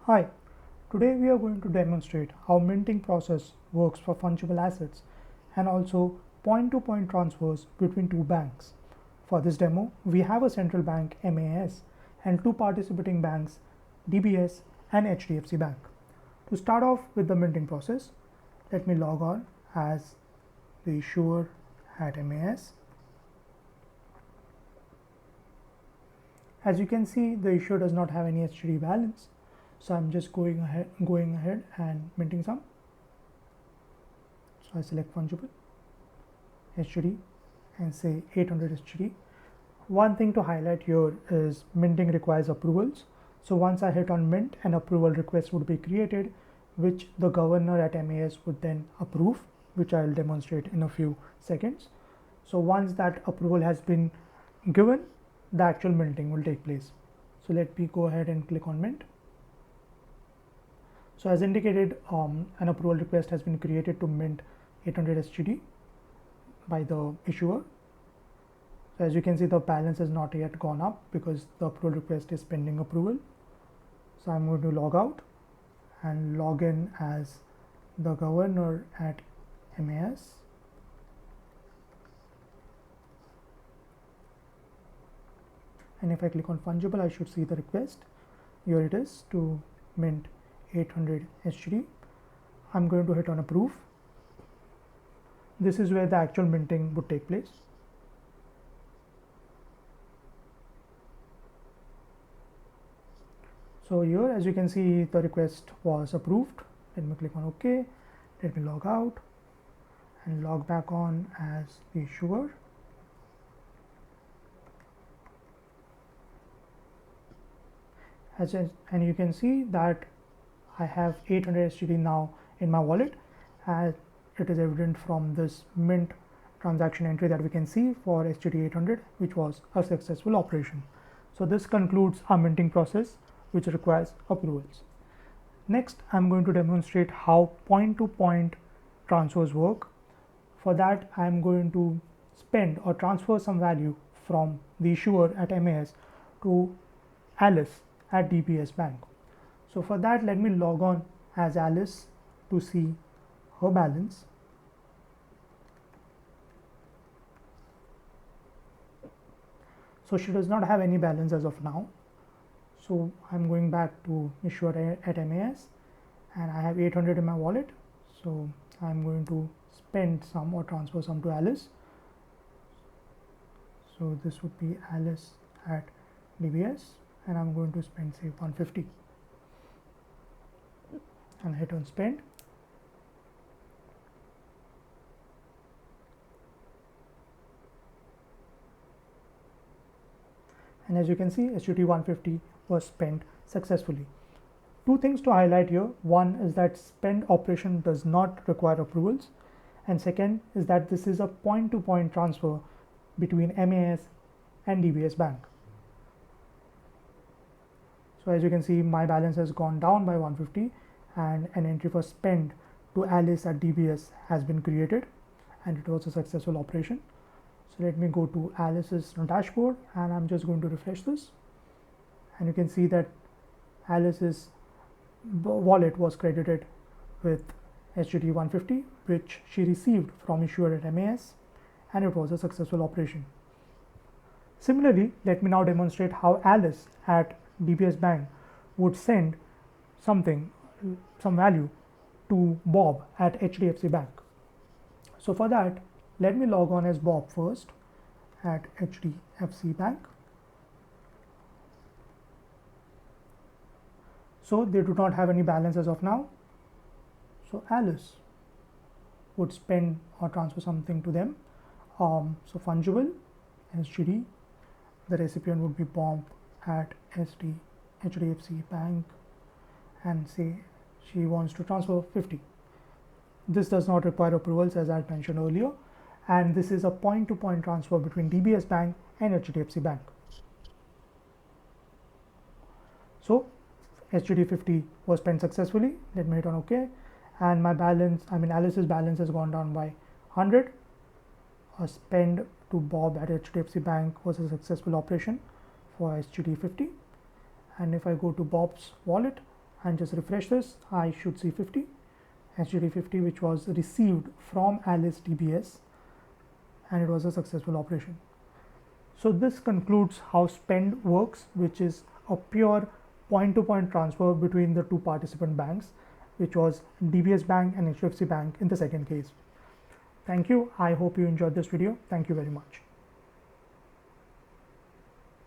Hi, today we are going to demonstrate how minting process works for fungible assets and also point-to-point transfers between two banks. For this demo, we have a central bank MAS and two participating banks DBS and HDFC Bank. To start off with the minting process, let me log on as the issuer at MAS. As you can see, the issuer does not have any HDD balance. So I'm just going ahead and minting some. So I select fungible HDD and say 800 HDD. One thing to highlight here is minting requires approvals. So once I hit on mint, an approval request would be created, which the governor at MAS would then approve, which I'll demonstrate in a few seconds. So once that approval has been given, the actual minting will take place. So let me go ahead and click on mint. So as indicated, an approval request has been created to mint 800 SGD by the issuer. So as you can see, the balance has not yet gone up because the approval request is pending approval. So I'm going to log out and log in as the governor at MAS. And if I click on fungible, I should see the request. Here it is to mint 800 HDD. I'm going to hit on approve. This is where the actual minting would take place. So here, as you can see, the request was approved. Let me click on OK. Let me log out and log back on as the issuer. And you can see that I have 800 SGD now in my wallet, as it is evident from this mint transaction entry that we can see for SGD 800, which was a successful operation. So this concludes our minting process, which requires approvals. Next, I'm going to demonstrate how point-to-point transfers work. For that, I'm going to spend or transfer some value from the issuer at MAS to Alice at DBS Bank. So for that, let me log on as Alice to see her balance. So she does not have any balance as of now. So I'm going back to issuer at MAS and I have 800 in my wallet. So I'm going to spend some or transfer some to Alice. So this would be Alice at DBS and I'm going to spend say 150 and hit on spend. And as you can see, SGD 150 was spent successfully. Two things to highlight here. One is that spend operation does not require approvals. And second is that this is a point-to-point transfer between MAS and DBS Bank. So as you can see, my balance has gone down by 150 and an entry for spend to Alice at DBS has been created and it was a successful operation. So let me go to Alice's dashboard and I'm just going to refresh this. And you can see that Alice's wallet was credited with SGD 150, which she received from issuer at MAS, and it was a successful operation. Similarly, let me now demonstrate how Alice at DBS Bank would send some value to Bob at HDFC Bank. So for that, let me log on as Bob first at HDFC Bank. So they do not have any balance as of now. So Alice would spend or transfer something to them. So fungible SGD, the recipient would be Bob at HDFC Bank and say she wants to transfer 50. This does not require approvals as I mentioned earlier, and this is a point-to-point transfer between DBS Bank and HDFC Bank. So SGD 50 was spent successfully. Let me hit on OK, and my balance, Alice's balance has gone down by 100. A spend to Bob at HDFC Bank was a successful operation for SGD 50. And if I go to Bob's wallet, and just refresh this, I should see 50 HDD 50, which was received from Alice DBS, and it was a successful operation. So this concludes how spend works, which is a pure point-to-point transfer between the two participant banks, which was DBS Bank and HDFC Bank in the second case. Thank you. I hope you enjoyed this video. Thank you very much.